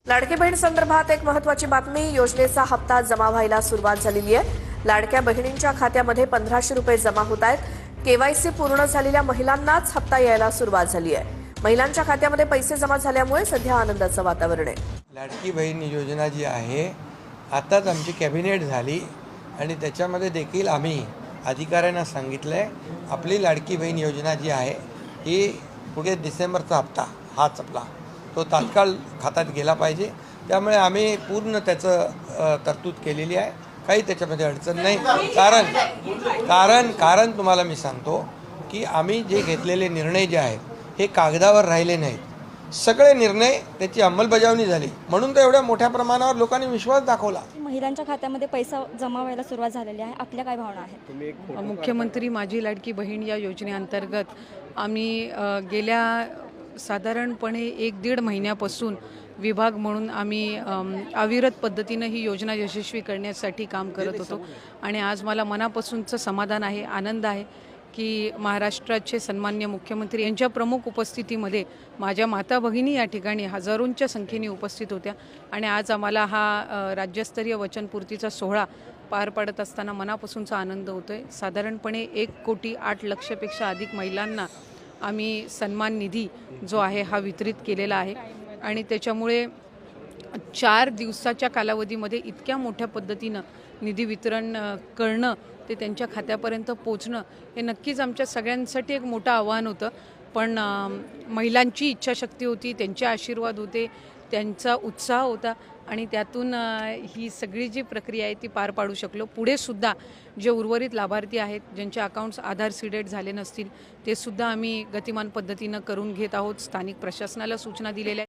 लाडकी बहीण संदर्भात एक महत्त्वाची बातमी। योजनेचा हप्ता जमा व्हायला सुरुवात झालेली आहे। लाडक्या बहिणींच्या खात्यामध्ये 1500 रुपये जमा होत आहेत। केवायसी पूर्ण झालेल्या महिलांनाच हप्ता यायला सुरुवात झाली आहे। महिलांच्या खात्यामध्ये पैसे जमा झाल्यामुळे सध्या आनंदाचं वातावरण आहे। लाडकी बहीण योजना जी आहे आताच आमची कॅबिनेट झाली आणि त्याच्यामध्ये देखील आम्ही अधिकाऱ्यांना सांगितलंय आपली लाडकी बहीण योजना जी आहे ही पुढे डिसेंबरचा हप्ता हाच आपला तो तात्काळ खात्यात गेला पाहिजे। त्यामुळे आम्ही पूर्ण त्याचं तरतूद केलेली आहे। काही त्याच्यामध्ये अडचण नाही। कारण तुम्हाला मी सांगतो की आम्ही जे घेतलेले निर्णय जे आहेत हे कागदावर राहिले नाहीत। सगळे निर्णय त्याची अंमलबजावणी झाली म्हणून तर एवढ्या मोठ्या प्रमाणावर लोकांनी विश्वास दाखवला। महिलांच्या खात्यामध्ये पैसा जमा व्हायला सुरुवात झालेली आहे। आपल्या काय भावना आहेत? मुख्यमंत्री माझी लाडकी बहीण या योजनेअंतर्गत आम्ही गेल्या साधारणपणे 1-1.5 महिन्यापासून विभाग म्हणून आम्ही अविरत पद्धतीनं ही योजना यशस्वी करण्यासाठी काम करत होतो आणि आज मला मनापासूनचं समाधान आहे, आनंद आहे की महाराष्ट्राचे सन्माननीय मुख्यमंत्री यांच्या प्रमुख उपस्थितीमध्ये माझ्या माता भगिनी या ठिकाणी हजारोंच्या संख्येने उपस्थित होत्या आणि आज आम्हाला हा राज्यस्तरीय वचनपूर्तीचा सोहळा पार पाडत असताना मनापासूनचा आनंद होतोय। साधारणपणे 1,08,00,000पेक्षा अधिक महिलांना आम्ही सन्मान निधी जो आहे हा वितरित केलेला आहे आणि त्याच्यामुळे 4 दिवसाच्या कालावधीमध्ये इतक्या मोठ्या पद्धतीनं निधी वितरण करणं ते त्यांच्या खात्यापर्यंत पोचणं हे नक्कीच आमच्या सगळ्यांसाठी एक मोठं आव्हान होतं। पण महिलांची इच्छाशक्ती होती, त्यांचे आशीर्वाद होते, त्यांचा उत्साह होता आणि त्यातून ही सगळी जी प्रक्रिया आहे ती पार पाडू शकलो। पुढे सुद्धा जे उर्वरित लाभार्थी आहेत ज्यांचे अकाउंट्स आधार सीडेड झाले नसतील ते सुद्धा आम्ही गतिमान पद्धतीनं करून घेत आहोत। स्थानिक प्रशासनाला सूचना दिलेल्या